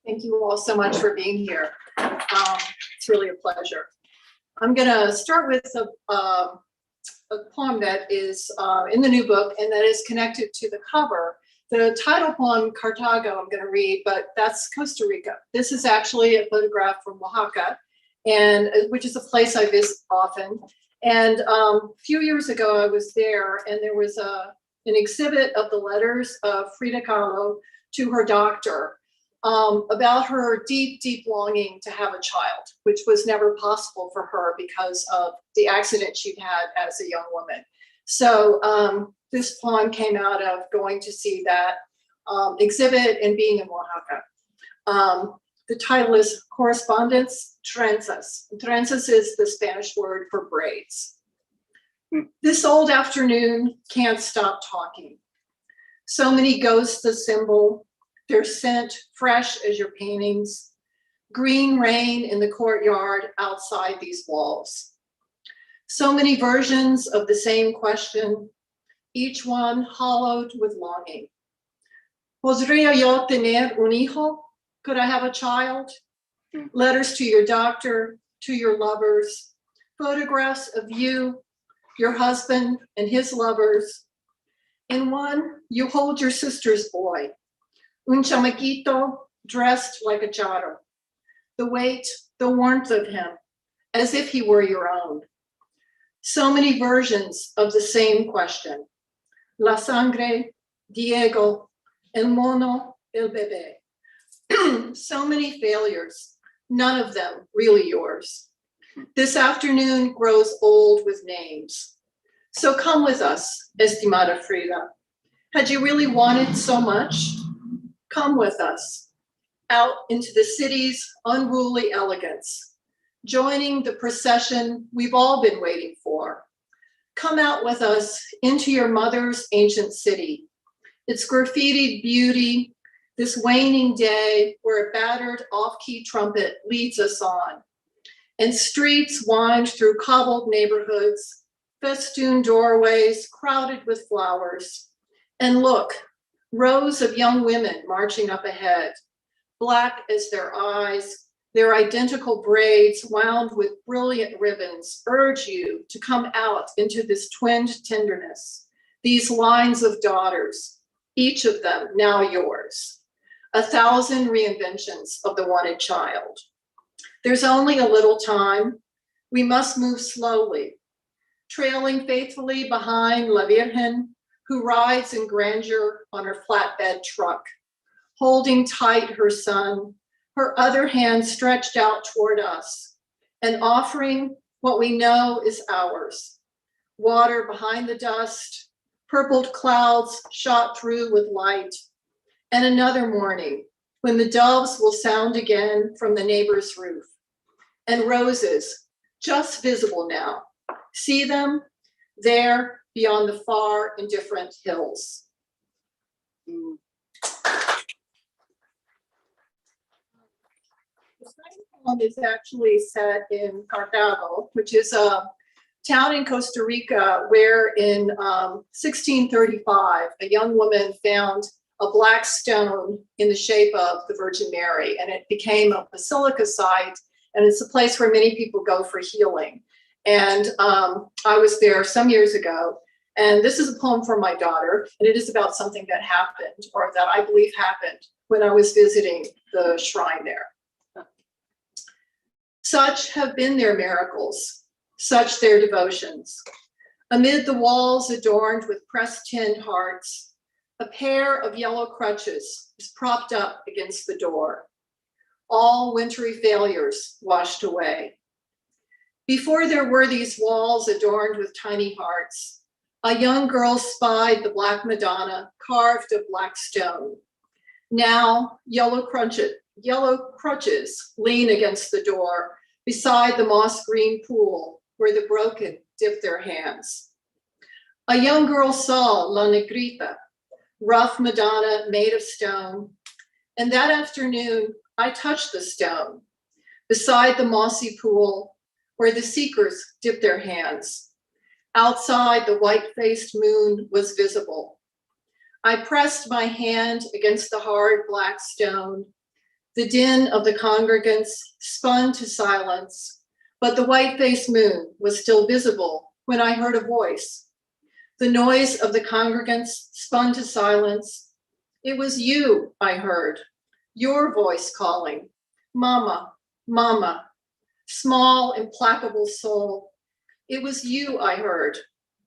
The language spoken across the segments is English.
Thank you all so much for being here. It's really a pleasure. I'm going to start with a poem that is in the new book and that is connected to the cover. The title poem, Cartago, I'm going to read, but that's Costa Rica. This is actually a photograph from Oaxaca, and which is a place I visit often. And a few years ago, I was there, and there was an exhibit of the letters of Frida Kahlo to her doctor about her deep, deep longing to have a child, which was never possible for her because of the accident she'd had as a young woman. So this poem came out of going to see that exhibit and being in Oaxaca. The title is Correspondence Trenzas. Trenzas is the Spanish word for braids. This old afternoon can't stop talking. So many ghosts assemble, their scent fresh as your paintings, green rain in the courtyard outside these walls. So many versions of the same question, each one hollowed with longing. ¿Podría yo tener un hijo? Could I have a child? Letters to your doctor, to your lovers, photographs of you, your husband and his lovers. In one, you hold your sister's boy, un chamaquito dressed like a charro. The weight, the warmth of him, as if he were your own. So many versions of the same question. La sangre, Diego, el mono, el bebé. So many failures, none of them really yours. This afternoon grows old with names. So come with us, estimada Frida. Had you really wanted so much? Come with us, out into the city's unruly elegance, joining the procession we've all been waiting for. Come out with us into your mother's ancient city, its graffitied beauty, this waning day where a battered off-key trumpet leads us on, and streets wind through cobbled neighborhoods, festooned doorways crowded with flowers. And look, rows of young women marching up ahead, black as their eyes, their identical braids wound with brilliant ribbons urge you to come out into this twinned tenderness, these lines of daughters, each of them now yours. 1,000 reinventions of the wanted child. There's only a little time. We must move slowly, trailing faithfully behind La Virgen, who rides in grandeur on her flatbed truck, holding tight her son, her other hand stretched out toward us, and offering what we know is ours. Water behind the dust, purpled clouds shot through with light, and another morning when the doves will sound again from the neighbor's roof, and roses, just visible now. See them there beyond the far indifferent hills. The second poem is actually set in Cartago, which is a town in Costa Rica where in 1635, a young woman found a black stone in the shape of the Virgin Mary, and it became a basilica site, and it's a place where many people go for healing. And I was there some years ago, and this is a poem from my daughter, and it is about something that happened, or that I believe happened, when I was visiting the shrine there. Such have been their miracles, such their devotions. Amid the walls adorned with pressed tin hearts, a pair of yellow crutches is propped up against the door. All wintry failures washed away. Before there were these walls adorned with tiny hearts, a young girl spied the Black Madonna carved of black stone. Now yellow crutches lean against the door beside the moss green pool where the broken dip their hands. A young girl saw La Negrita, rough Madonna made of stone, and that afternoon I touched the stone beside the mossy pool where the seekers dipped their hands. Outside, the white-faced moon was visible. I pressed my hand against the hard black stone, The din of the congregants spun to silence, but the white-faced moon was still visible when I heard a voice. The noise of the congregants spun to silence. It was you I heard, your voice calling, Mama, Mama, small, implacable soul. It was you I heard,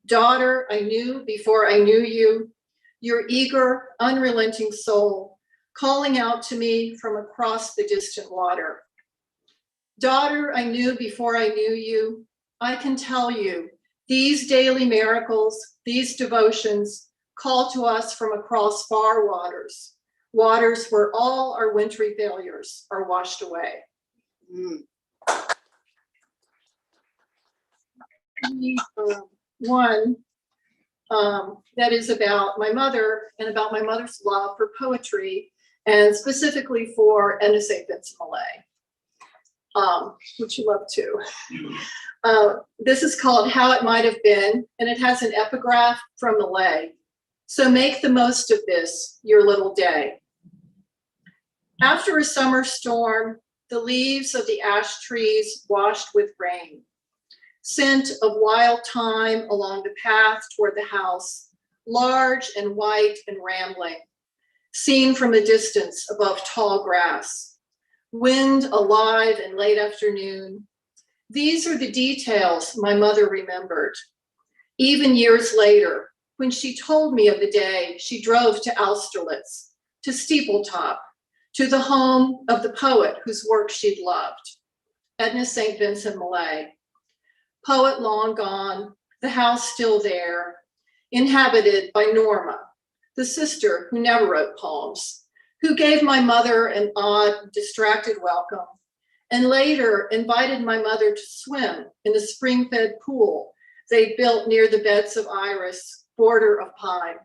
daughter I knew before I knew you, your eager, unrelenting soul, calling out to me from across the distant water. Daughter I knew before I knew you, I can tell you, these daily miracles, these devotions call to us from across far waters, waters where all our wintry failures are washed away. One that is about my mother and about my mother's love for poetry, and specifically for N. St. Vincent Millay, which you love too. This is called How It Might Have Been, and it has an epigraph from Millay. So make the most of this, your little day. After a summer storm, the leaves of the ash trees washed with rain. Scent of wild thyme along the path toward the house, large and white and rambling, seen from a distance above tall grass. Wind alive in late afternoon. These are the details my mother remembered. Even years later, when she told me of the day she drove to Austerlitz, to Steepletop, to the home of the poet whose work she'd loved, Edna St. Vincent Millay. Poet long gone, the house still there, inhabited by Norma, the sister who never wrote poems, who gave my mother an odd, distracted welcome, and later invited my mother to swim in the spring-fed pool they built near the beds of iris, border of pine.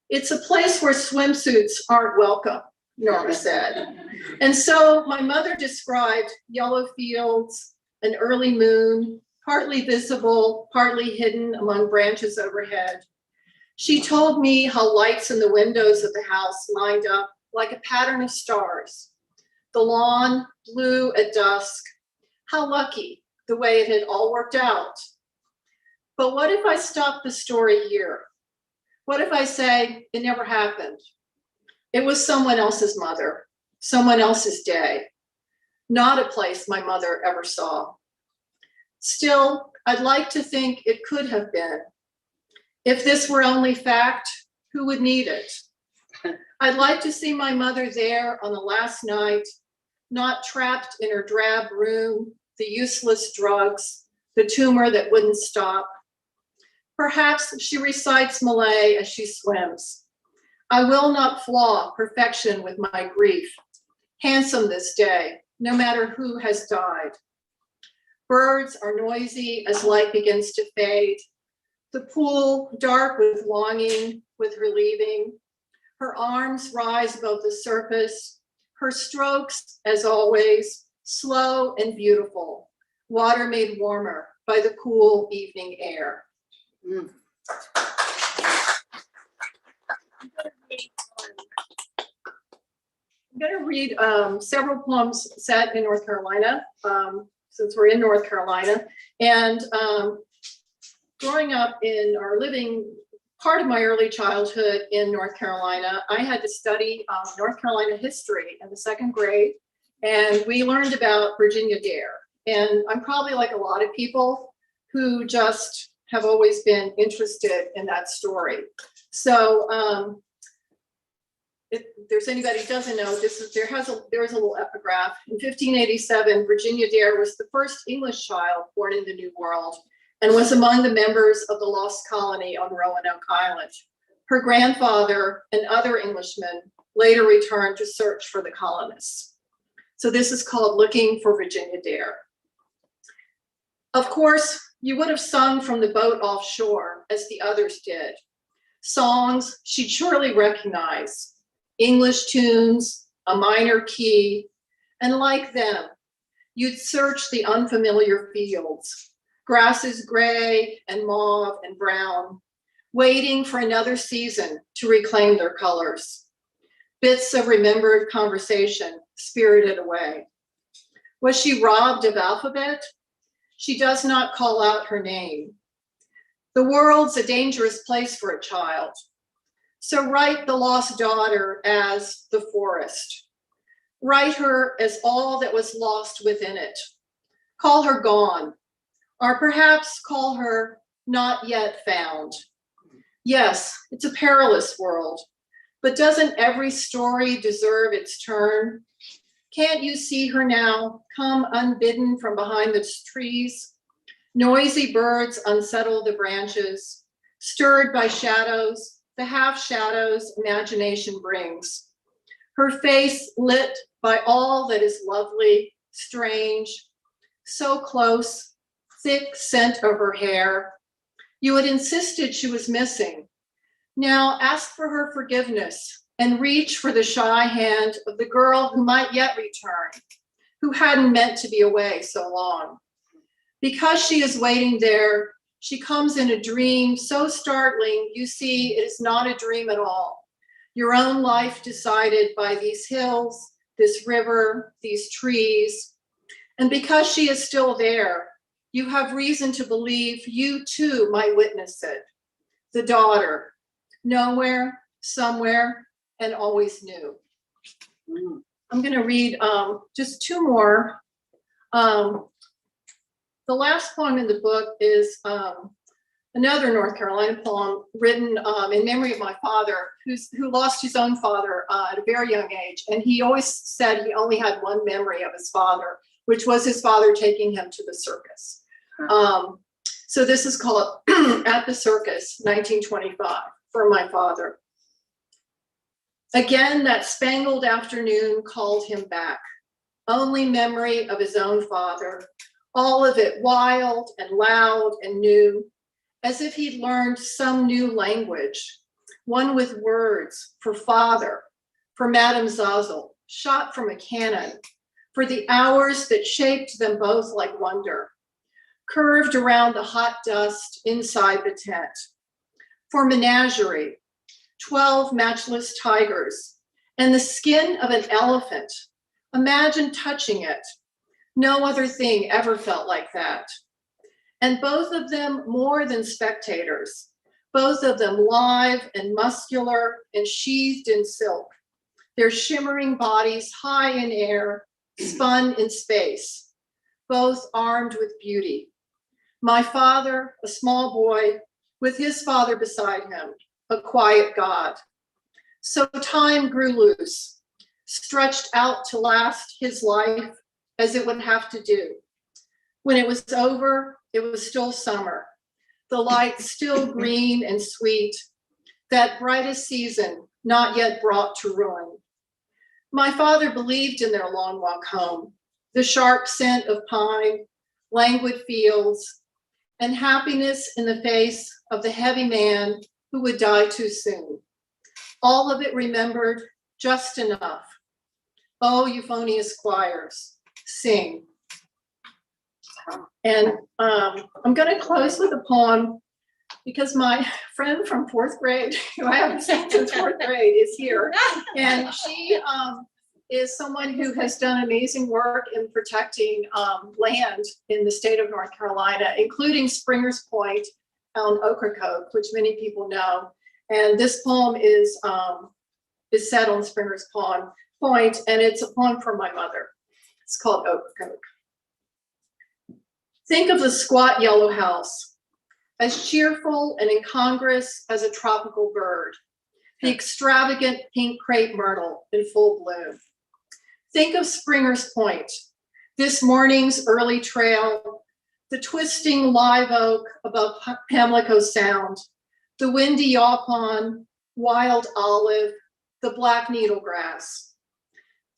It's a place where swimsuits aren't welcome, Norma said. And so my mother described yellow fields, an early moon, partly visible, partly hidden among branches overhead. She told me how lights in the windows of the house lined up like a pattern of stars. The lawn, blue at dusk. How lucky, the way it had all worked out. But what if I stop the story here? What if I say it never happened? It was someone else's mother, someone else's day, not a place my mother ever saw. Still, I'd like to think it could have been. If this were only fact, who would need it? I'd like to see my mother there on the last night, not trapped in her drab room, the useless drugs, the tumor that wouldn't stop. Perhaps she recites Millay as she swims. I will not flaw perfection with my grief. Handsome this day, no matter who has died. Birds are noisy as light begins to fade. The pool dark with longing, with her leaving. Her arms rise above the surface. Her strokes, as always, slow and beautiful. Water made warmer by the cool evening air. I'm going to read several poems set in North Carolina, since we're in North Carolina. And growing up in or living part of my early childhood in North Carolina, I had to study North Carolina history in the second grade. And we learned about Virginia Dare. And I'm probably like a lot of people who just have always been interested in that story. So if there's anybody who doesn't know, there is a little epigraph. In 1587, Virginia Dare was the first English child born in the New World and was among the members of the lost colony on Roanoke Island. Her grandfather and other Englishmen later returned to search for the colonists. So this is called Looking for Virginia Dare. Of course, you would have sung from the boat offshore as the others did. Songs she'd surely recognize, English tunes, a minor key, and like them, you'd search the unfamiliar fields, grasses gray and mauve and brown, waiting for another season to reclaim their colors. Bits of remembered conversation spirited away. Was she robbed of alphabet? She does not call out her name. The world's a dangerous place for a child. So write the lost daughter as the forest. Write her as all that was lost within it. Call her gone, or perhaps call her not yet found. Yes, it's a perilous world, but doesn't every story deserve its turn? Can't you see her now, come unbidden from behind the trees? Noisy birds unsettle the branches, stirred by shadows, the half shadows imagination brings. Her face lit by all that is lovely, strange, so close, thick scent of her hair. You had insisted she was missing. Now ask for her forgiveness and reach for the shy hand of the girl who might yet return, who hadn't meant to be away so long. Because she is waiting there, she comes in a dream so startling, you see it is not a dream at all. Your own life decided by these hills, this river, these trees. And because she is still there, you have reason to believe you too might witness it. The daughter, nowhere, somewhere, and always knew. I'm going to read just two more. The last poem in the book is another North Carolina poem written in memory of my father, who lost his own father at a very young age. And he always said he only had one memory of his father, which was his father taking him to the circus. So this is called At the Circus, 1925, for my father. Again, that spangled afternoon called him back. Only memory of his own father, all of it wild and loud and new, as if he'd learned some new language, one with words for father, for Madame Zazel, shot from a cannon, for the hours that shaped them both like wonder, curved around the hot dust inside the tent, for menagerie, 12 matchless tigers, and the skin of an elephant. Imagine touching it. No other thing ever felt like that. And both of them more than spectators, both of them live and muscular and sheathed in silk, their shimmering bodies high in air, spun in space, both armed with beauty. My father, a small boy, with his father beside him, a quiet god. So time grew loose, stretched out to last his life as it would have to do. When it was over, it was still summer, the light still green and sweet, that brightest season not yet brought to ruin. My father believed in their long walk home, the sharp scent of pine, languid fields, and happiness in the face of the heavy man who would die too soon. All of it remembered just enough. Oh, euphonious choirs, sing. And I'm going to close with a poem because my friend from fourth grade, who I haven't seen since fourth grade, is here. And she is someone who has done amazing work in protecting land in the state of North Carolina, including Springer's Point on Ocracoke, which many people know. And this poem is set on Springer's Point, and it's a poem from my mother. It's called Ocracoke. Think of the squat yellow house, as cheerful and incongruous as a tropical bird, the extravagant pink crepe myrtle in full bloom. Think of Springer's Point, this morning's early trail, the twisting live oak above Pamlico Sound, the windy yaupon, wild olive, the black needlegrass.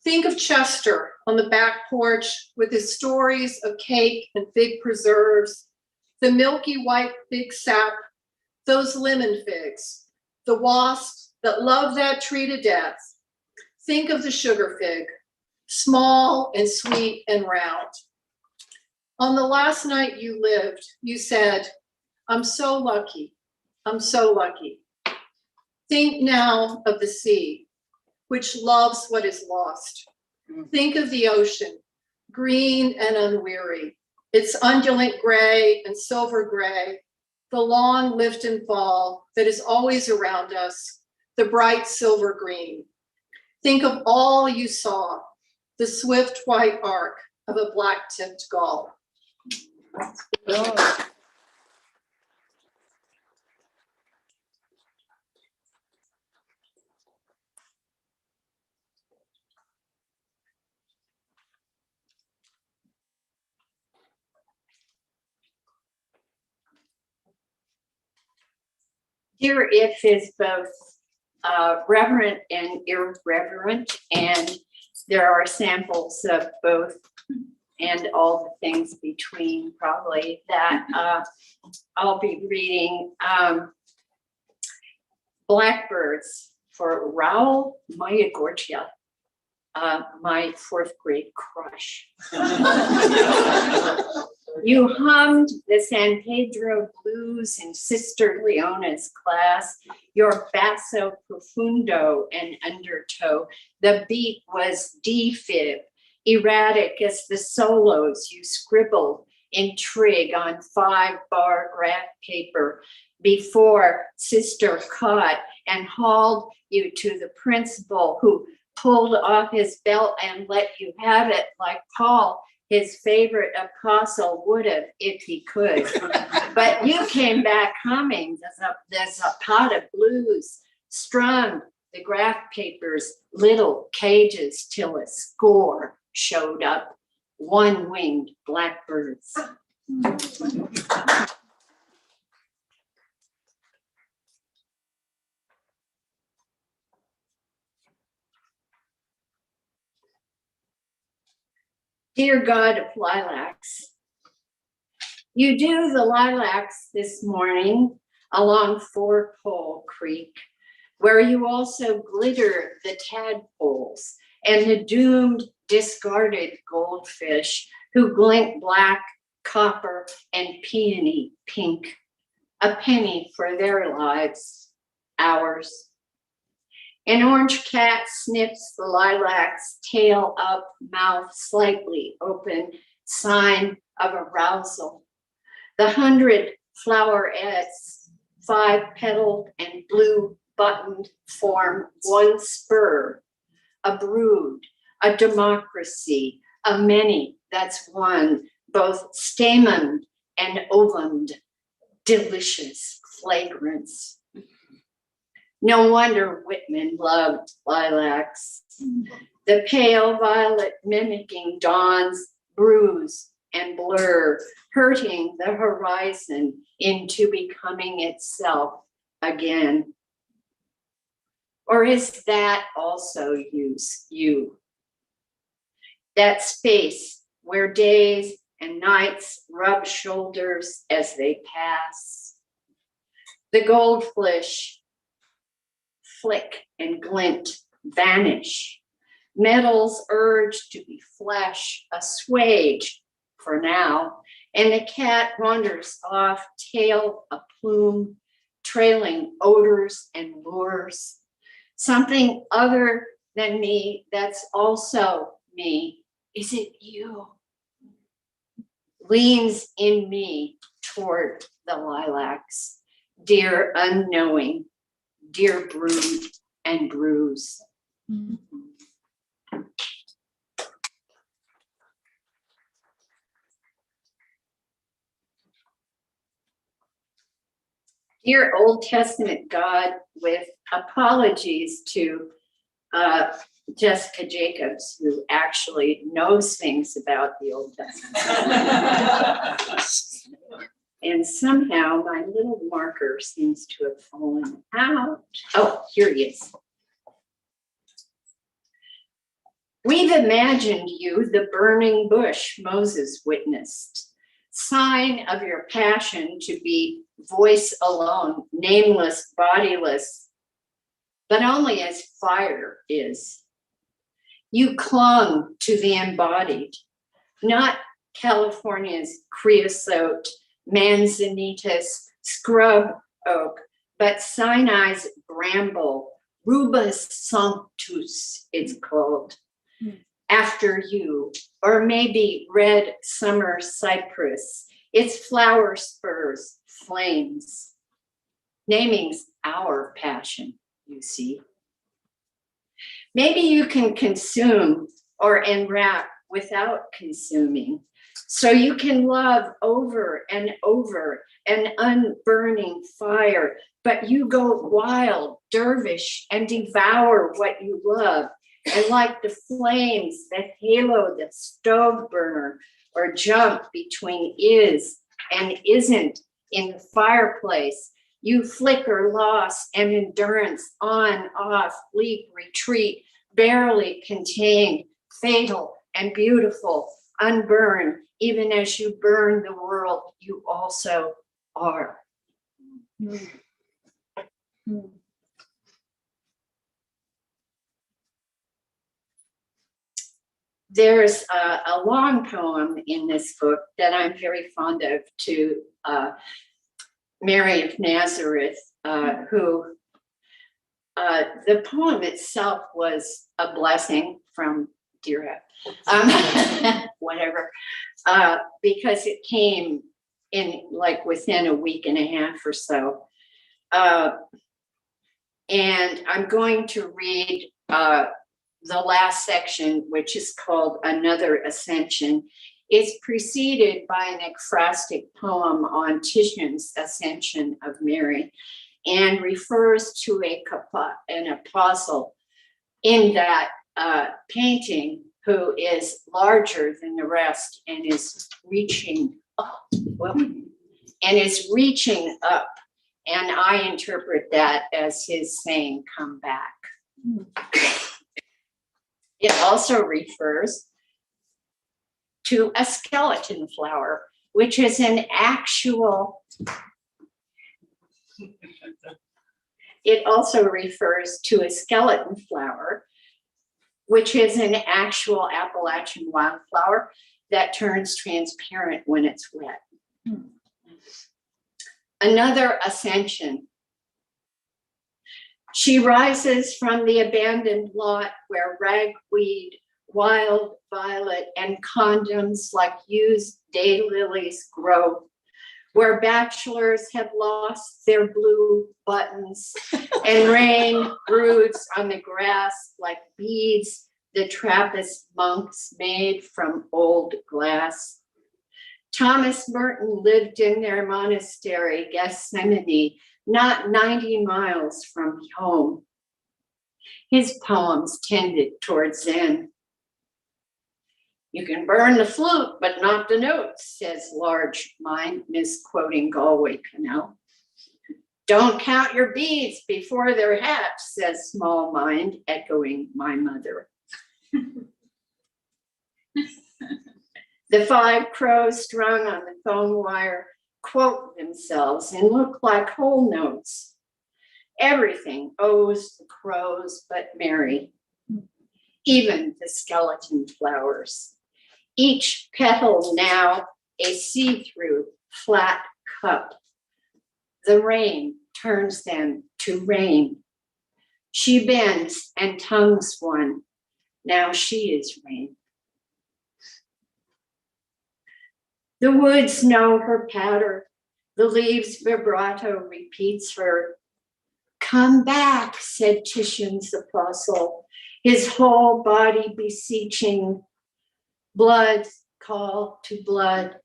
Think of Chester on the back porch with his stories of cake and fig preserves, the milky white fig sap, those lemon figs, the wasps that love that tree to death. Think of the sugar fig, small and sweet and round. On the last night you lived, you said, I'm so lucky, I'm so lucky. Think now of the sea, which loves what is lost, Think of the ocean, green and unweary, its undulant gray and silver gray, the long lift and fall that is always around us, the bright silver green. Think of all you saw, the swift white arc of a black-tipped gull. Dear If is both reverent and irreverent, and there are samples of both and all the things between, probably, that I'll be reading. Blackbirds for Raul Mayagorgia, my fourth grade crush. You hummed the San Pedro blues in Sister Leona's class, your basso profundo and undertow. The beat was D-fib, erratic as the solos you scribbled in trig on 5-bar graph paper before Sister caught and hauled you to the principal, who pulled off his belt and let you have it like Paul, his favorite apostle, would have if he could. But you came back humming, there's a pot of blues, strung the graph papers, little cages, till a score showed up, one-winged blackbirds. Dear God of lilacs, you do the lilacs this morning along Four-Pole Creek, where you also glitter the tadpoles and the doomed, discarded goldfish who glint black, copper, and peony pink, a penny for their lives, ours. An orange cat sniffs the lilac's, tail up, mouth slightly open, sign of arousal. The 100 flowerets, 5-petaled and blue-buttoned, form one spur, a brood, a democracy, a many that's one, both stamened and ovumed, delicious fragrance. No wonder Whitman loved lilacs. The pale violet mimicking dawn's bruise and blur, hurting the horizon into becoming itself again. Or is that also you? That space where days and nights rub shoulders as they pass. The goldfish flick and glint, vanish. Metals urge to be flesh, assuaged for now, and the cat wanders off, tail a plume, trailing odors and lures. Something other than me that's also me. Is it you? Leans in me toward the lilacs, dear unknowing, dear brood and bruise. Dear Old Testament God, with apologies to Jessica Jacobs, who actually knows things about the Old Testament. And somehow my little marker seems to have fallen out. Oh, here he is. We've imagined you the burning bush Moses witnessed, sign of your passion to be voice alone, nameless, bodiless, but only as fire is. You clung to the embodied, not California's creosote, manzanitas, scrub oak, but Sinai's bramble, rubus sanctus, it's called. after you, or maybe red summer cypress, its flower spurs, flames. Naming's our passion, you see. Maybe you can consume or enwrap without consuming, so you can love over and over an unburning fire, but you go wild, dervish, and devour what you love. And like the flames that halo the stove burner or jump between is and isn't in the fireplace, you flicker loss and endurance on, off, leap, retreat, barely contained, fatal and beautiful, unburned, even as you burn the world you also are. There's a long poem in this book that I'm very fond of, to Mary of Nazareth, who the poem itself was a blessing from Dira, whatever, because it came in like within a week and a half or so. And I'm going to read the last section, which is called Another Ascension. It's preceded by an ekphrastic poem on Titian's Ascension of Mary, and refers to an apostle in that painting who is larger than the rest and is reaching up, and is reaching up. And I interpret that as his saying, come back. It also refers to a skeleton flower, which is an actual, it also refers to a skeleton flower, which is an actual Appalachian wildflower that turns transparent when it's wet. Another ascension. She rises from the abandoned lot where ragweed, wild violet, and condoms like used daylilies grow, where bachelors have lost their blue buttons and rain broods on the grass like beads the Trappist monks made from old glass. Thomas Merton lived in their monastery, Gethsemane, not 90 miles from home. His poems tended towards Zen. You can burn the flute, but not the notes, says large mind, misquoting Galway Canal. Don't count your beads before they're hatched, says small mind, echoing my mother. The five crows strung on the phone wire quote themselves and look like whole notes. Everything owes the crows but Mary, even the skeleton flowers. Each petal now a see-through flat cup. The rain turns them to rain. She bends and tongues one. Now she is rain. The woods know her patter. The leaves' vibrato repeats her. Come back, said Titian's apostle, his whole body beseeching. Blood call to blood.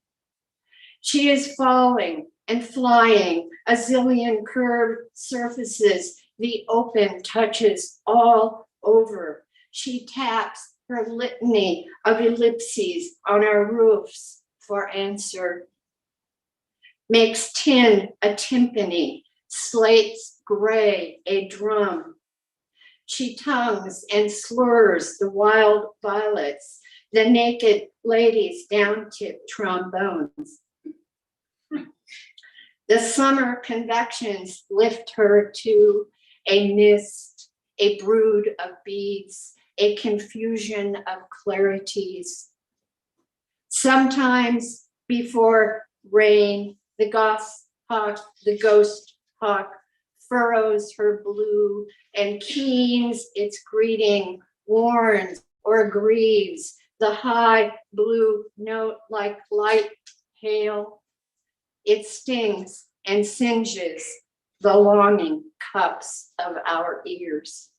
She is falling and flying, a zillion curved surfaces, the open touches all over. She taps her litany of ellipses on our roofs for answer. Makes tin a timpani, slates gray a drum. She tongues and slurs the wild violets, the naked ladies' down-tipped trombones. The summer convections lift her to a mist, a brood of beads, a confusion of clarities. Sometimes before rain, the ghost hawk furrows her blue and keens its greeting, warns or grieves the high blue note like light hail. It stings and singes the longing cups of our ears.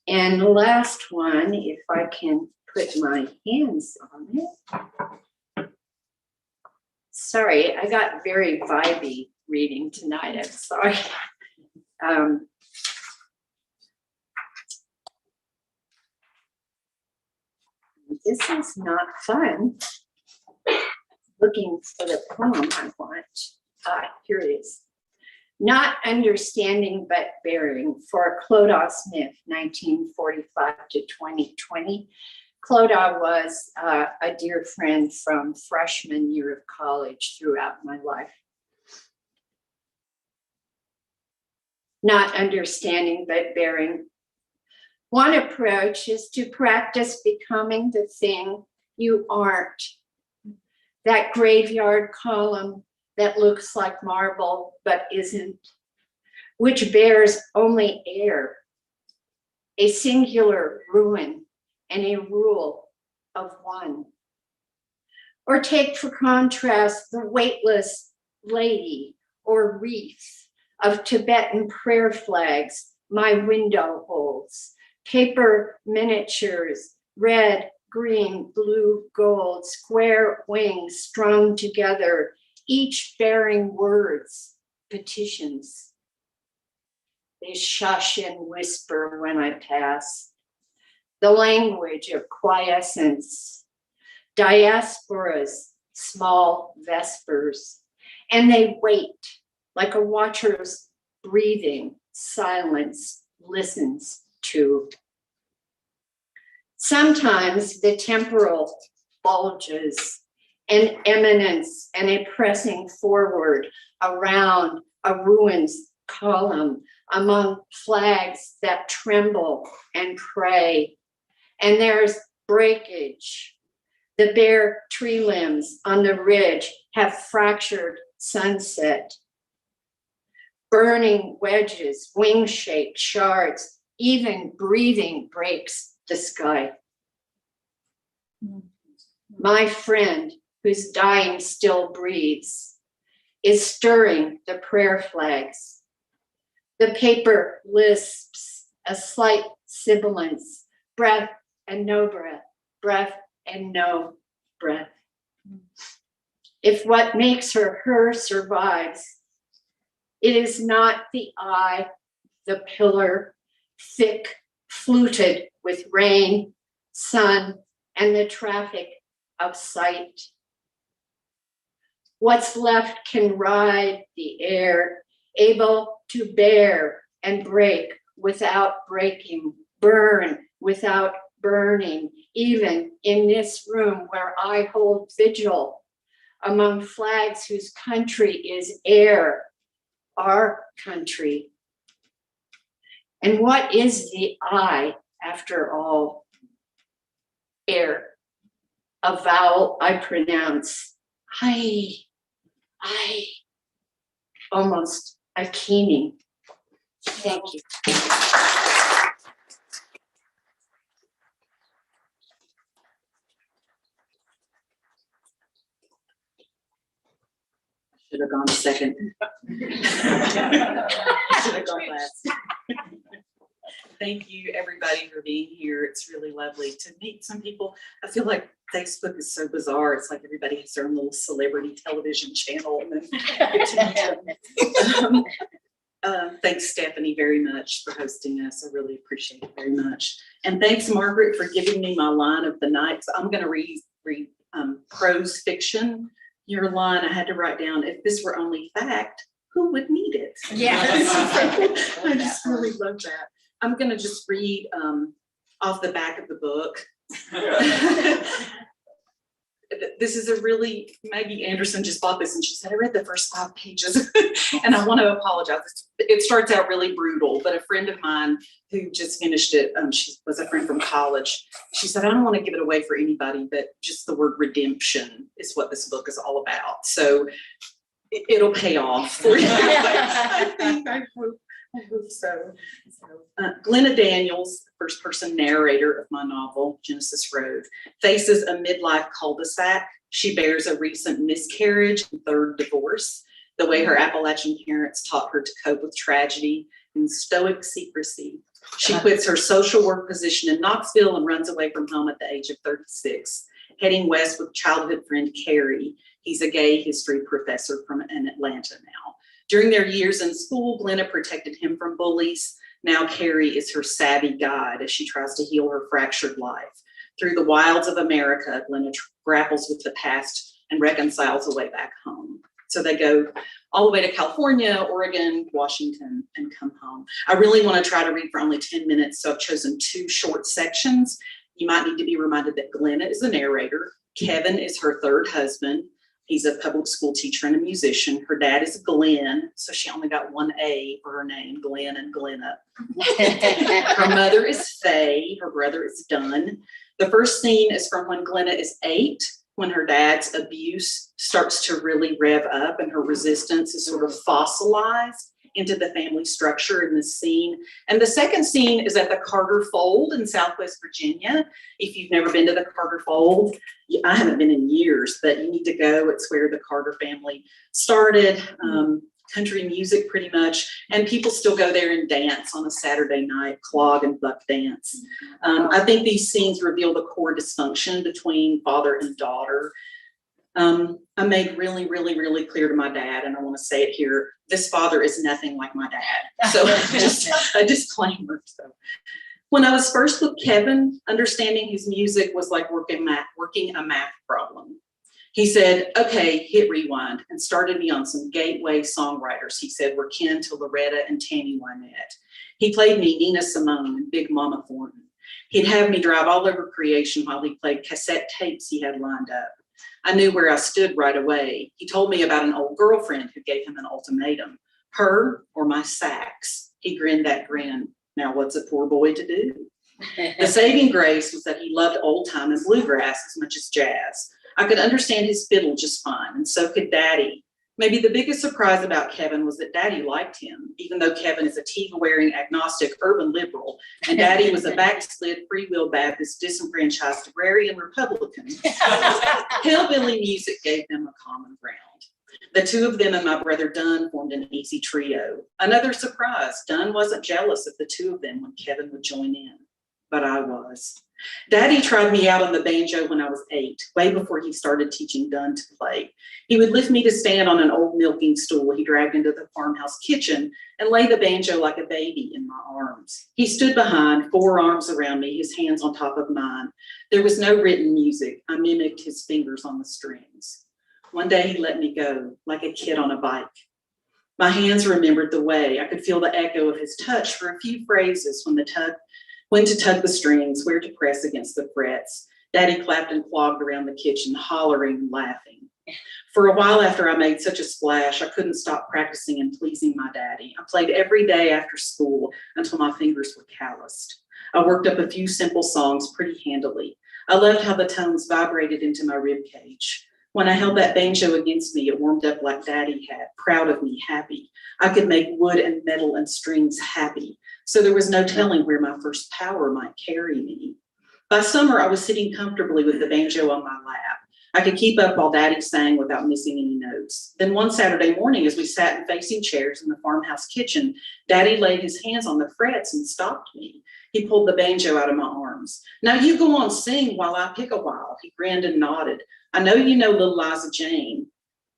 And the last one, if I can put my hands on it. Sorry, I got very vibey reading tonight, I'm sorry. This is not fun. Looking for the poem I want. Here it is. Not Understanding but Bearing for Clodagh Smith, 1945 to 2020. Clodagh was a dear friend from freshman year of college throughout my life. Not understanding but bearing. One approach is to practice becoming the thing you aren't. That graveyard column that looks like marble but isn't, which bears only air, a singular ruin and a rule of one. Or take for contrast the weightless lady or wreath of Tibetan prayer flags my window holds, paper miniatures, red, green, blue, gold, square wings strung together, each bearing words, petitions. They shush and whisper when I pass, the language of quiescence, diasporas, small vespers, and they wait like a watcher's breathing, silence listens to. Sometimes the temporal bulges, an eminence and a pressing forward around a ruins column among flags that tremble and pray. And there's breakage. The bare tree limbs on the ridge have fractured sunset. Burning wedges, wing-shaped shards, even breathing breaks the sky. My friend, whose dying still breathes, is stirring the prayer flags. The paper lisps a slight sibilance, breath and no breath, breath and no breath. If what makes her her survives, it is not the eye, the pillar, thick, fluted with rain, sun, and the traffic of sight. What's left can ride the air, able to bear and break without breaking, burn without burning, even in this room where I hold vigil among flags whose country is air, our country. And what is the I, after all? Air, a vowel I pronounce. I, almost a keening. Thank you. Should have gone second. Should have gone last. Thank you, everybody, for being here. It's really lovely to meet some people. I feel like Facebook is so bizarre. It's like everybody has their own little celebrity television channel. And then thanks, Stephanie, very much for hosting us. I really appreciate it very much. And thanks, Margaret, for giving me my line of the night. So I'm going to read prose fiction. Your line I had to write down, if this were only fact, who would need it? Yes. I just really love that. I'm going to just read off the back of the book. This is a really, Maggie Anderson just bought this and she said, I read the first 5 pages and I want to apologize. It starts out really brutal, but a friend of mine who just finished it, she was a friend from college. She said, I don't want to give it away for anybody, but just the word redemption is what this book is all about. So it'll pay off for you. I hope so. Glenna Daniels, first person narrator of my novel, Genesis Road, faces a midlife cul-de-sac. She bears a recent miscarriage and third divorce. The way her Appalachian parents taught her to cope with tragedy in stoic secrecy. She quits her social work position in Knoxville and runs away from home at the age of 36, heading west with childhood friend Carrie. He's a gay history professor from Atlanta now. During their years in school, Glenna protected him from bullies. Now Carrie is her savvy guide as she tries to heal her fractured life. Through the wilds of America, Glenna grapples with the past and reconciles a way back home. So they go all the way to California, Oregon, Washington, and come home. I really want to try to read for only 10 minutes, so I've chosen 2 short sections. You might need to be reminded that Glenna is the narrator. Kevin is her third husband. He's a public school teacher and a musician. Her dad is Glenn, so she only got 1 A for her name, Glenn and Glenna. Her mother is Faye. Her brother is Dunn. The first scene is from when Glenna is 8, when her dad's abuse starts to really rev up and her resistance is sort of fossilized into the family structure in this scene. And the second scene is at the Carter Fold in Southwest Virginia. If you've never been to the Carter Fold, I haven't been in years, but you need to go. It's where the Carter family started. Country music pretty much, and people still go there and dance on a Saturday night, clog and buck dance. I think these scenes reveal the core dysfunction between father and daughter. I made really, really, really clear to my dad, and I want to say it here, this father is nothing like my dad. So just a disclaimer. So when I was first with Kevin, understanding his music was like working a math problem. He said, okay, hit rewind, and started me on some gateway songwriters he said were kin to Loretta and Tammy Wynette. He played me Nina Simone and Big Mama Thornton. He'd have me drive all over creation while he played cassette tapes he had lined up. I knew where I stood right away. He told me about an old girlfriend who gave him an ultimatum, her or my sax. He grinned that grin. Now what's a poor boy to do? The saving grace was that he loved old time and bluegrass as much as jazz. I could understand his fiddle just fine, and so could Daddy. Maybe the biggest surprise about Kevin was that Daddy liked him, even though Kevin is a tea-wearing agnostic urban liberal, and Daddy was a backslid Free Will Baptist disenfranchised agrarian Republican. Hillbilly music gave them a common ground. The two of them and my brother Dunn formed an easy trio. Another surprise, Dunn wasn't jealous of the two of them when Kevin would join in, but I was. Daddy tried me out on the banjo when I was 8, way before he started teaching Dunn to play. He would lift me to stand on an old milking stool he dragged into the farmhouse kitchen and lay the banjo like a baby in my arms. He stood behind, 4 arms around me, his hands on top of mine. There was no written music. I mimicked his fingers on the strings. One day he let me go, like a kid on a bike. My hands remembered the way. I could feel the echo of his touch for a few phrases when to tug the strings, where to press against the frets. Daddy clapped and clogged around the kitchen, hollering and laughing. For a while after I made such a splash, I couldn't stop practicing and pleasing my daddy. I played every day after school until my fingers were calloused. I worked up a few simple songs pretty handily. I loved how the tones vibrated into my rib cage. When I held that banjo against me, it warmed up like Daddy had, proud of me, happy. I could make wood and metal and strings happy. So there was no telling where my first power might carry me. By summer, I was sitting comfortably with the banjo on my lap. I could keep up while Daddy sang without missing any notes. Then one Saturday morning, as we sat in facing chairs in the farmhouse kitchen, Daddy laid his hands on the frets and stopped me. He pulled the banjo out of my arms. Now you go on, sing while I pick a while. He grinned and nodded. I know you know Little Liza Jane.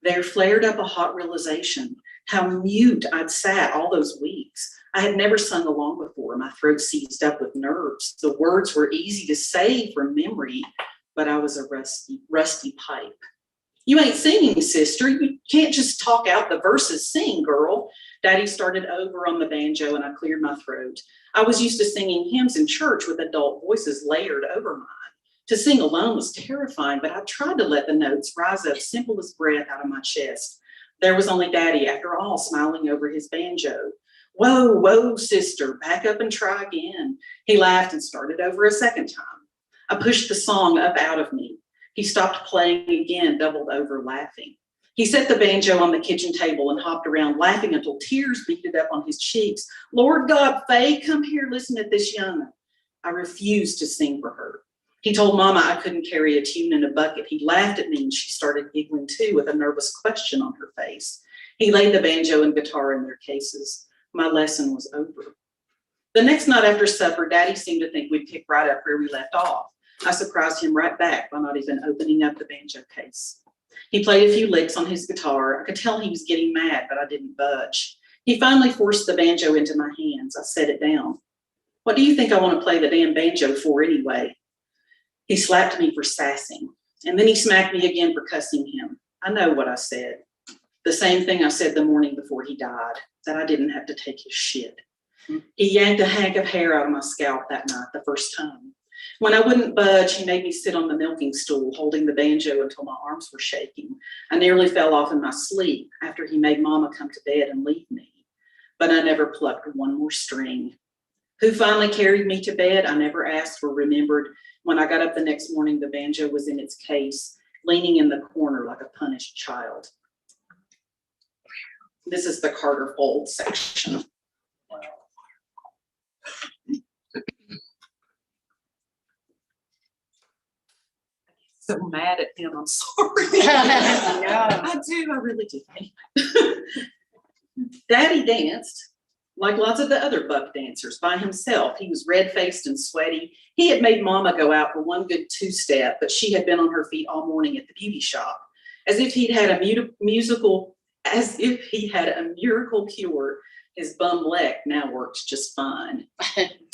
There flared up a hot realization, how mute I'd sat all those weeks. I had never sung along before. My throat seized up with nerves. The words were easy to say from memory, but I was a rusty pipe. You ain't singing, sister. You can't just talk out the verses. Sing, girl. Daddy started over on the banjo and I cleared my throat. I was used to singing hymns in church with adult voices layered over mine. To sing alone was terrifying, but I tried to let the notes rise up simple as breath out of my chest. There was only Daddy, after all, smiling over his banjo. Whoa, whoa, sister, back up and try again. He laughed and started over a second time. I pushed the song up out of me. He stopped playing again, doubled over, laughing. He set the banjo on the kitchen table and hopped around laughing until tears beaded up on his cheeks. Lord God, Faye, come here, listen at this young. I refused to sing for her. He told Mama I couldn't carry a tune in a bucket. He laughed at me and she started giggling too with a nervous question on her face. He laid the banjo and guitar in their cases. My lesson was over. The next night after supper, Daddy seemed to think we'd pick right up where we left off. I surprised him right back by not even opening up the banjo case. He played a few licks on his guitar. I could tell he was getting mad, but I didn't budge. He finally forced the banjo into my hands. I set it down. What do you think I want to play the damn banjo for anyway? He slapped me for sassing, and then he smacked me again for cussing him. I know what I said. The same thing I said the morning before he died, that I didn't have to take his shit. He yanked a hank of hair out of my scalp that night, the first time. When I wouldn't budge, he made me sit on the milking stool, holding the banjo until my arms were shaking. I nearly fell off in my sleep after he made Mama come to bed and leave me. But I never plucked one more string. Who finally carried me to bed, I never asked or remembered. When I got up the next morning, the banjo was in its case, leaning in the corner like a punished child. This is the Carter fold section. So mad at him, I'm sorry. I do, I really do. Daddy danced like lots of the other buck dancers by himself. He was red-faced and sweaty. He had made Mama go out for one good two-step, but she had been on her feet all morning at the beauty shop. As if he had a miracle cure, his bum leg now worked just fine.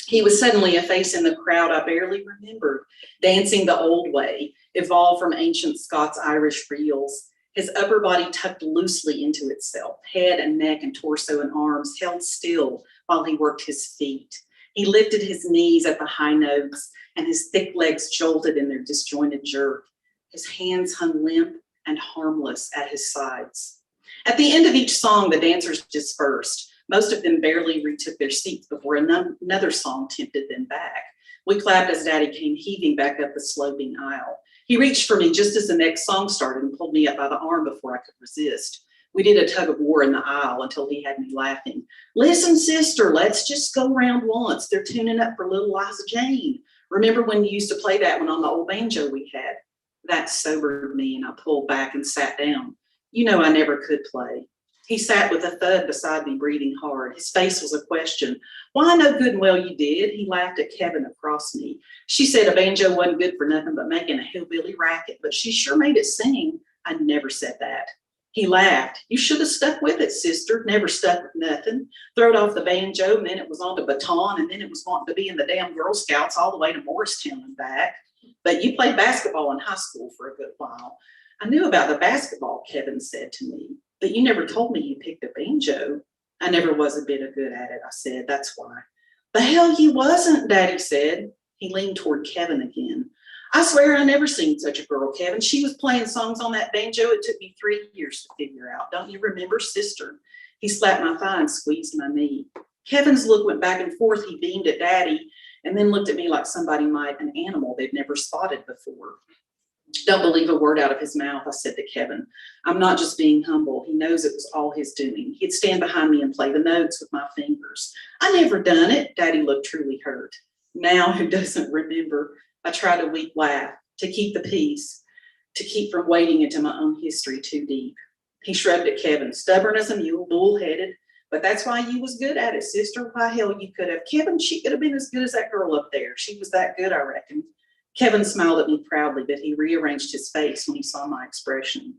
He was suddenly a face in the crowd I barely remembered, dancing the old way, evolved from ancient Scots-Irish reels. His upper body tucked loosely into itself, head and neck and torso and arms held still while he worked his feet. He lifted his knees at the high notes, and his thick legs jolted in their disjointed jerk. His hands hung limp and harmless at his sides. At the end of each song, the dancers dispersed. Most of them barely retook their seats before another song tempted them back. We clapped as Daddy came heaving back up the sloping aisle. He reached for me just as the next song started and pulled me up by the arm before I could resist. We did a tug of war in the aisle until he had me laughing. Listen, sister, let's just go round once. They're tuning up for Little Liza Jane. Remember when you used to play that one on the old banjo we had? That sobered me and I pulled back and sat down. You know I never could play. He sat with a thud beside me, breathing hard. His face was a question. Why, I know good and well you did. He laughed at Kevin across me. She said a banjo wasn't good for nothing but making a hillbilly racket, but she sure made it sing. I never said that. He laughed. You should have stuck with it, sister. Never stuck with nothing. Throwed off the banjo, and then it was on the baton, and then it was wanting to be in the damn Girl Scouts all the way to Morristown and back. But you played basketball in high school for a good while. I knew about the basketball, Kevin said to me. But you never told me you picked a banjo. I never was a bit of good at it, I said. That's why. The hell you wasn't, Daddy said. He leaned toward Kevin again. I swear I never seen such a girl, Kevin. She was playing songs on that banjo. It took me 3 years to figure out. Don't you remember, sister? He slapped my thigh and squeezed my knee. Kevin's look went back and forth. He beamed at Daddy and then looked at me like somebody might an animal they'd never spotted before. Don't believe a word out of his mouth, I said to Kevin. I'm not just being humble. He knows it was all his doing. He'd stand behind me and play the notes with my fingers. I never done it. Daddy looked truly hurt. Now, who doesn't remember? I tried a weak laugh to keep the peace, to keep from wading into my own history too deep. He shrugged at Kevin, stubborn as a mule, bullheaded. But that's why you was good at it, sister. Why, hell, you could have. Kevin, she could have been as good as that girl up there. She was that good, I reckon. Kevin smiled at me proudly, but he rearranged his face when he saw my expression.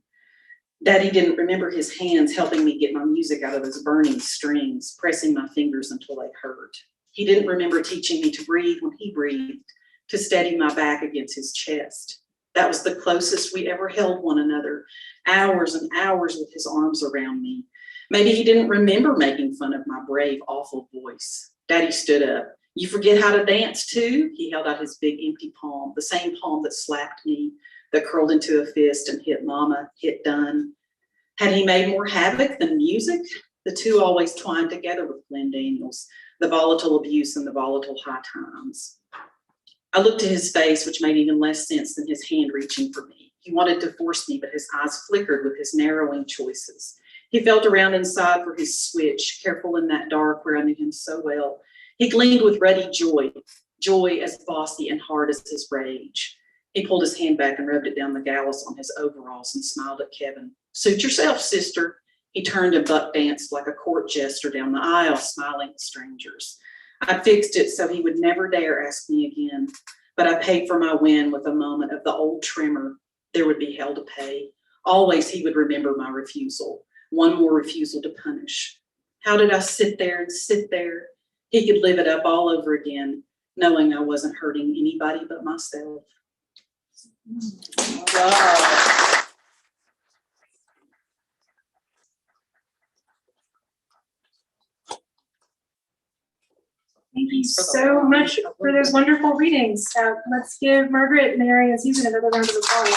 Daddy didn't remember his hands helping me get my music out of those burning strings, pressing my fingers until they hurt. He didn't remember teaching me to breathe when he breathed, to steady my back against his chest. That was the closest we ever held one another, hours and hours with his arms around me. Maybe he didn't remember making fun of my brave, awful voice. Daddy stood up. You forget how to dance too? He held out his big empty palm, the same palm that slapped me, that curled into a fist and hit Mama, hit Dunn. Had he made more havoc than music? The two always twined together with Glenn Daniels, the volatile abuse and the volatile high times. I looked at his face, which made even less sense than his hand reaching for me. He wanted to force me, but his eyes flickered with his narrowing choices. He felt around inside for his switch, careful in that dark where I knew him so well. He gleamed with ruddy joy, joy as bossy and hard as his rage. He pulled his hand back and rubbed it down the gallows on his overalls and smiled at Kevin. Suit yourself, sister. He turned and buck danced like a court jester down the aisle, smiling at strangers. I fixed it so he would never dare ask me again, but I paid for my win with a moment of the old tremor. There would be hell to pay. Always he would remember my refusal. One more refusal to punish. How did I sit there and sit there? He could live it up all over again, knowing I wasn't hurting anybody but myself. Wow. Thank you so much for those wonderful readings. Let's give Margaret, Mary, and Susan another round of applause.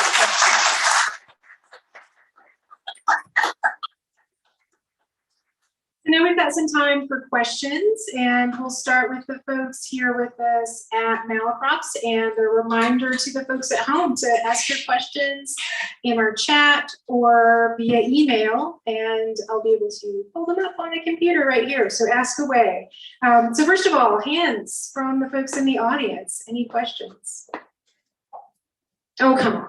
And now we've got some time for questions, and we'll start with the folks here with us at Malaprops, and a reminder to the folks at home to ask your questions in our chat or via email, and I'll be able to pull them up on the computer right here, so ask away. So first of all, hands from the folks in the audience. Any questions? Oh, come on.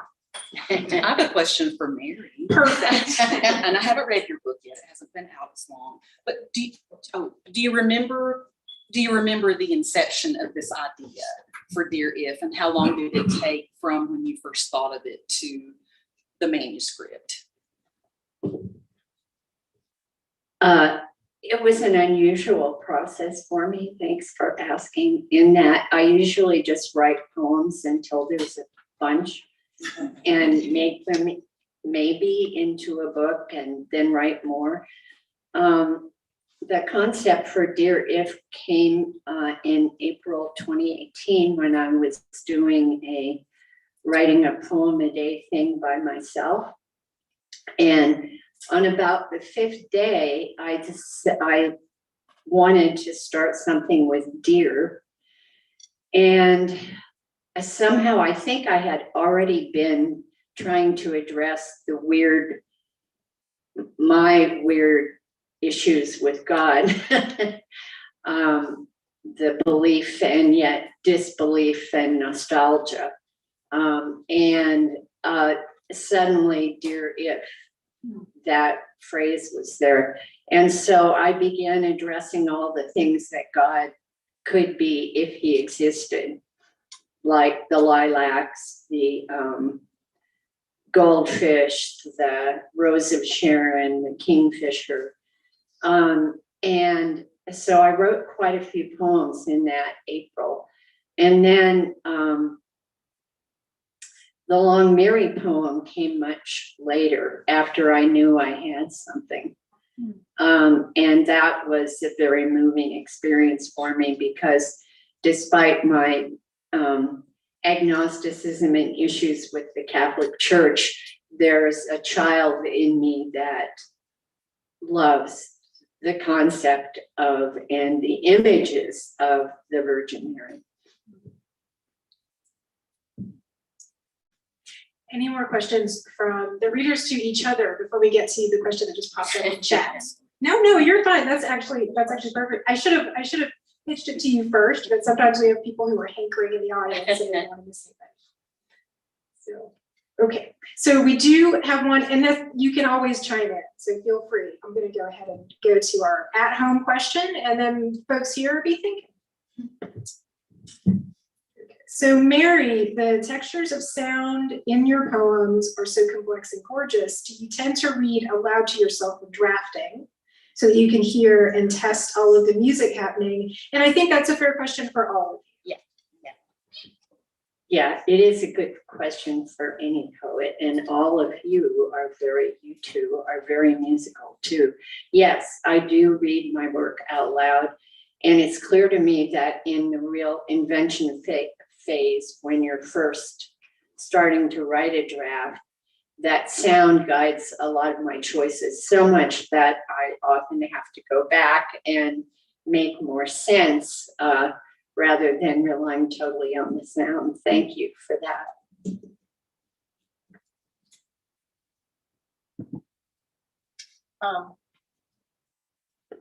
I have a question for Mary. Perfect. And I haven't read your book yet. It hasn't been out as long. But do you remember the inception of this idea for Dear If, and how long did it take from when you first thought of it to the manuscript? It was an unusual process for me. Thanks for asking. In that I usually just write poems until there's a bunch and make them maybe into a book and then write more. The concept for Dear If came in April 2018 when I was doing writing a poem a day thing by myself. And on about the 5th day, I wanted to start something with deer. And somehow I think I had already been trying to address my weird issues with God, the belief and yet disbelief and nostalgia. And suddenly, Dear If, that phrase was there. And so I began addressing all the things that God could be if he existed, like the lilacs, the goldfish, the rose of Sharon, the kingfisher. And so I wrote quite a few poems in that April. And then the Long Mary poem came much later, after I knew I had something. And that was a very moving experience for me, because despite my agnosticism and issues with the Catholic Church, there's a child in me that loves the concept of and the images of the Virgin Mary. Any more questions from the readers to each other before we get to the question that just popped up in chat? No, you're fine. That's actually perfect. I should have pitched it to you first, but sometimes we have people who are hankering in the audience and they want to say that. So, okay. So we do have one, and that you can always chime in. So feel free. I'm going to go ahead and go to our at-home question, and then folks here be thinking. So Mary, the textures of sound in your poems are so complex and gorgeous. Do you tend to read aloud to yourself when drafting so that you can hear and test all of the music happening? And I think that's a fair question for all of you. Yeah, it is a good question for any poet, and all of you two are very musical too. Yes, I do read my work out loud, and it's clear to me that in the real invention phase, when you're first starting to write a draft, that sound guides a lot of my choices, so much that I often have to go back and make more sense rather than relying totally on the sound. Thank you for that.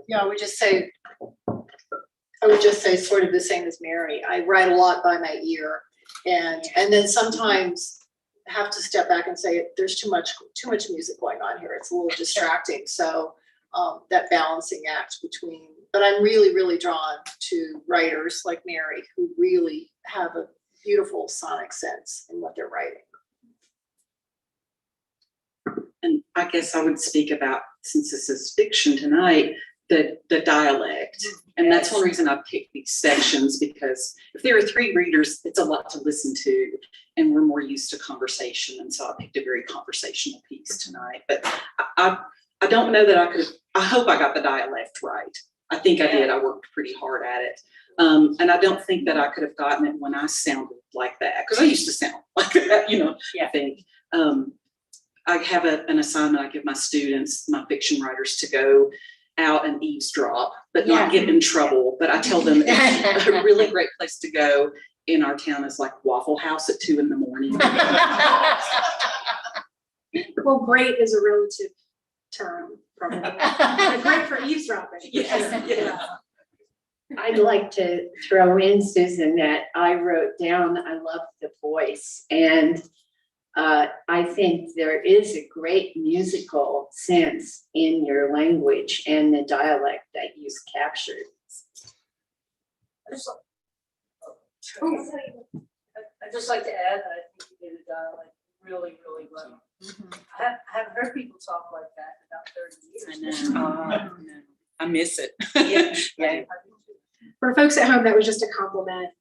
Yeah, I would just say sort of the same as Mary. I write a lot by my ear, and then sometimes have to step back and say there's too much music going on here. It's a little distracting. So that balancing act between. But I'm really, really drawn to writers like Mary who really have a beautiful sonic sense in what they're writing. And I guess I would speak about, since this is fiction tonight, the dialect. And that's one reason I picked these sections, because if there are 3 readers, it's a lot to listen to, and we're more used to conversation. And so I picked a very conversational piece tonight. But I don't know that I hope I got the dialect right. I think I did. I worked pretty hard at it. And I don't think that I could have gotten it when I sounded like that, because I used to sound like that, I think. I have an assignment I give my students, my fiction writers, to go out and eavesdrop, but not get in trouble. But I tell them it's a really great place to go in our town is like Waffle House at 2 a.m. Well, great is a relative term, probably. But great for eavesdropping. Yes. Yeah. I'd like to throw in, Susan, that I wrote down, I love the voice. And I think there is a great musical sense in your language and the dialect that you've captured. I'd just like to add that I think you did a dialect really, really well. I haven't heard people talk like that in about 30 years. I know. I miss it. Yeah. For folks at home, that was just a compliment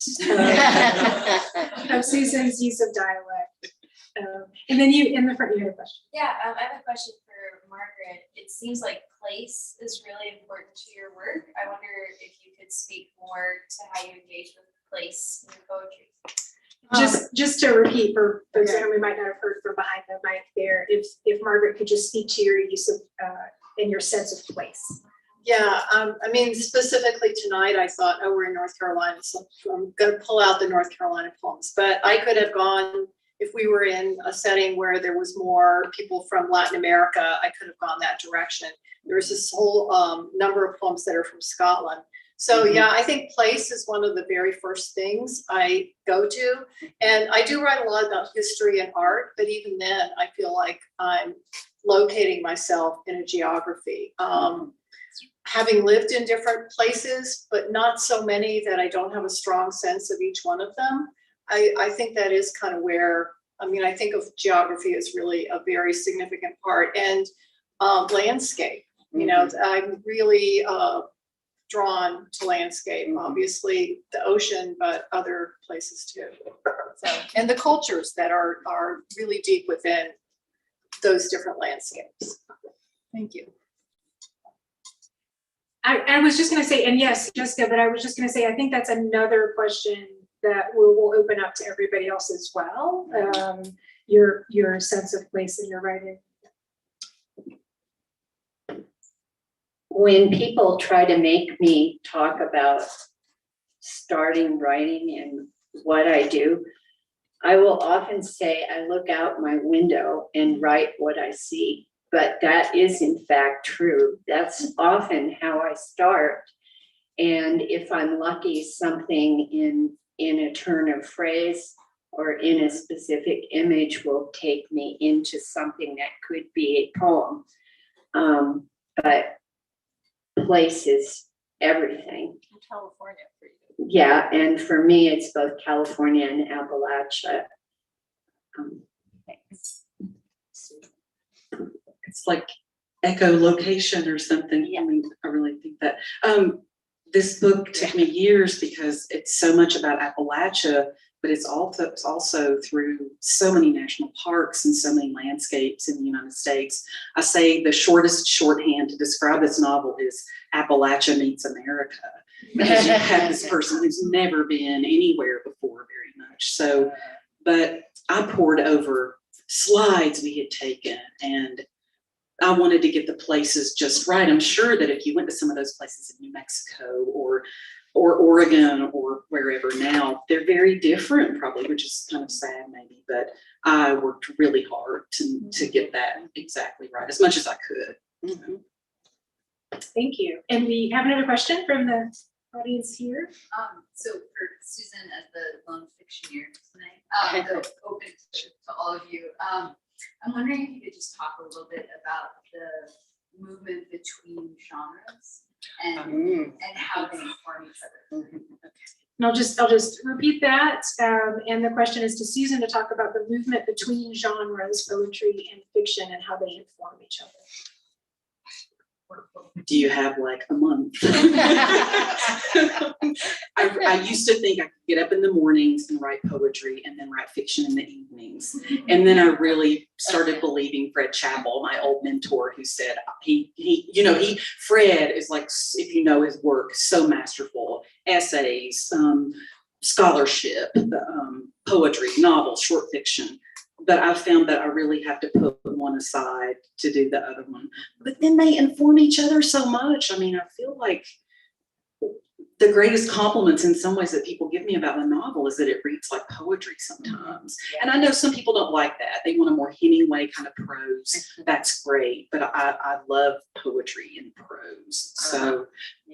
of Susan's use of dialect. And then you, in the front, you had a question. Yeah, I have a question for Margaret. It seems like place is really important to your work. I wonder if you could speak more to how you engage with place in your poetry. Just to repeat for folks at home who might not have heard from behind the mic there, if Margaret could just speak to your use of and your sense of place. Yeah, I mean, specifically tonight, I thought, oh, we're in North Carolina, so I'm going to pull out the North Carolina poems. But I could have gone, if we were in a setting where there was more people from Latin America, I could have gone that direction. There's this whole number of poems that are from Scotland. So yeah, I think place is one of the very first things I go to. And I do write a lot about history and art, but even then I feel like I'm locating myself in a geography. Having lived in different places, but not so many that I don't have a strong sense of each one of them. I think that is kind of where, I mean, I think of geography as really a very significant part, and landscape. You know, I'm really drawn to landscape, obviously the ocean, but other places too. So, and the cultures that are really deep within those different landscapes. Thank you. I was just going to say, and yes, Jessica, but I was just going to say, I think that's another question that we'll open up to everybody else as well. Your sense of place in your writing. When people try to make me talk about starting writing and what I do, I will often say I look out my window and write what I see. But that is in fact true. That's often how I start. And if I'm lucky, something in a turn of phrase or in a specific image will take me into something that could be a poem. But place is everything. California for you. Yeah, and for me, it's both California and Appalachia. It's like echolocation or something. Yeah. I mean, I really think that. This book took me years because it's so much about Appalachia, but it's also through so many national parks and so many landscapes in the United States. I say the shortest shorthand to describe this novel is Appalachia meets America, because you have this person who's never been anywhere before very much. So, but I pored over slides we had taken, and I wanted to get the places just right. I'm sure that if you went to some of those places in New Mexico or Oregon or wherever now, they're very different probably, which is kind of sad maybe, but I worked really hard to get that exactly right, as much as I could. Thank you. And we have another question from the audience here. So for Susan as the lone fictioneer tonight, the open to all of you, I'm wondering if you could just talk a little bit about the movement between genres and how they inform each other. And I'll just repeat that. And the question is to Susan to talk about the movement between genres, poetry and fiction, and how they inform each other. Do you have like a month? I used to think I could get up in the mornings and write poetry and then write fiction in the evenings. And then I really started believing Fred Chappell, my old mentor, who said Fred is like, if you know his work, so masterful. Essays, scholarship, poetry, novels, short fiction. But I found that I really have to put one aside to do the other one. But then they inform each other so much. I mean, I feel like the greatest compliments in some ways that people give me about a novel is that it reads like poetry sometimes. And I know some people don't like that. They want a more Hemingway kind of prose. That's great. But I love poetry in prose. So,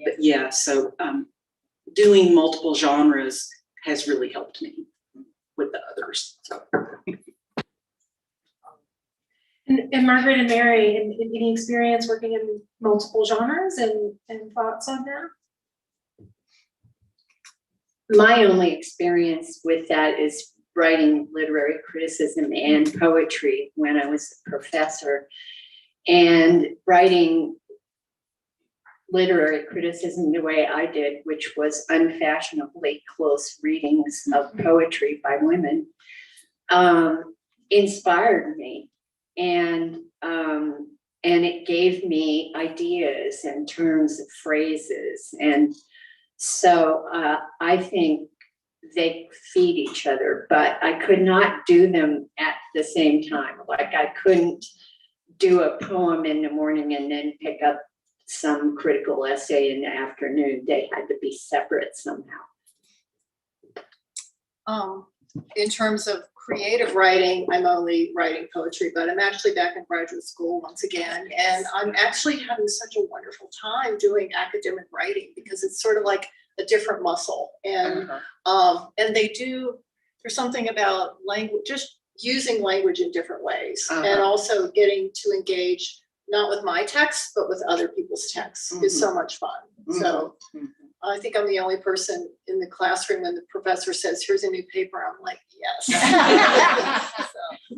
but yeah, so doing multiple genres has really helped me with the others. So. And Margaret and Mary, any experience working in multiple genres and thoughts on that? My only experience with that is writing literary criticism and poetry when I was a professor, and writing literary criticism the way I did, which was unfashionably close readings of poetry by women, inspired me. And it gave me ideas in terms of phrases. And so I think they feed each other, but I could not do them at the same time. Like I couldn't do a poem in the morning and then pick up some critical essay in the afternoon. They had to be separate somehow. In terms of creative writing, I'm only writing poetry, but I'm actually back in graduate school once again. And I'm actually having such a wonderful time doing academic writing because it's sort of like a different muscle. And there's something about language, just using language in different ways, and also getting to engage not with my text, but with other people's texts is so much fun. So I think I'm the only person in the classroom when the professor says, here's a new paper. I'm like, yes. So.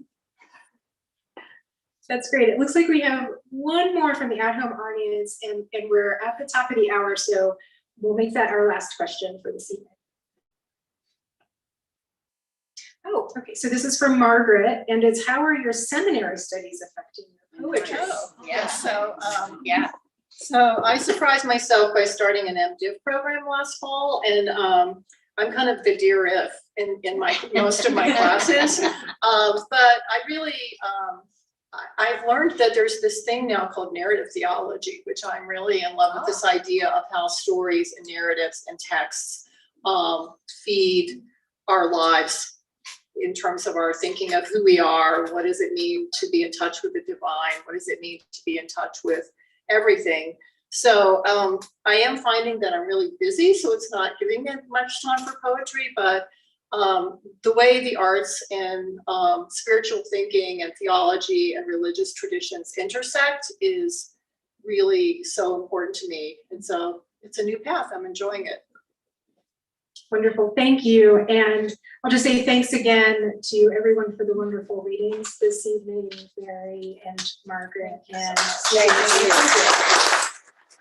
That's great. It looks like we have one more from the at-home audience, and we're at the top of the hour, so we'll make that our last question for this evening. Oh, okay. So this is from Margaret, and it's, how are your seminary studies affecting your poetry? So I surprised myself by starting an MDiv program last fall, and I'm kind of the dear if in my most of my classes. But I really, I've learned that there's this thing now called narrative theology, which I'm really in love with, this idea of how stories and narratives and texts feed our lives in terms of our thinking of who we are. What does it mean to be in touch with the divine? What does it mean to be in touch with everything? So I am finding that I'm really busy, so it's not giving me much time for poetry, but the way the arts and spiritual thinking and theology and religious traditions intersect is really so important to me. And so it's a new path. I'm enjoying it. Wonderful, thank you. And I'll just say thanks again to everyone for the wonderful readings this evening, Mary and Margaret. And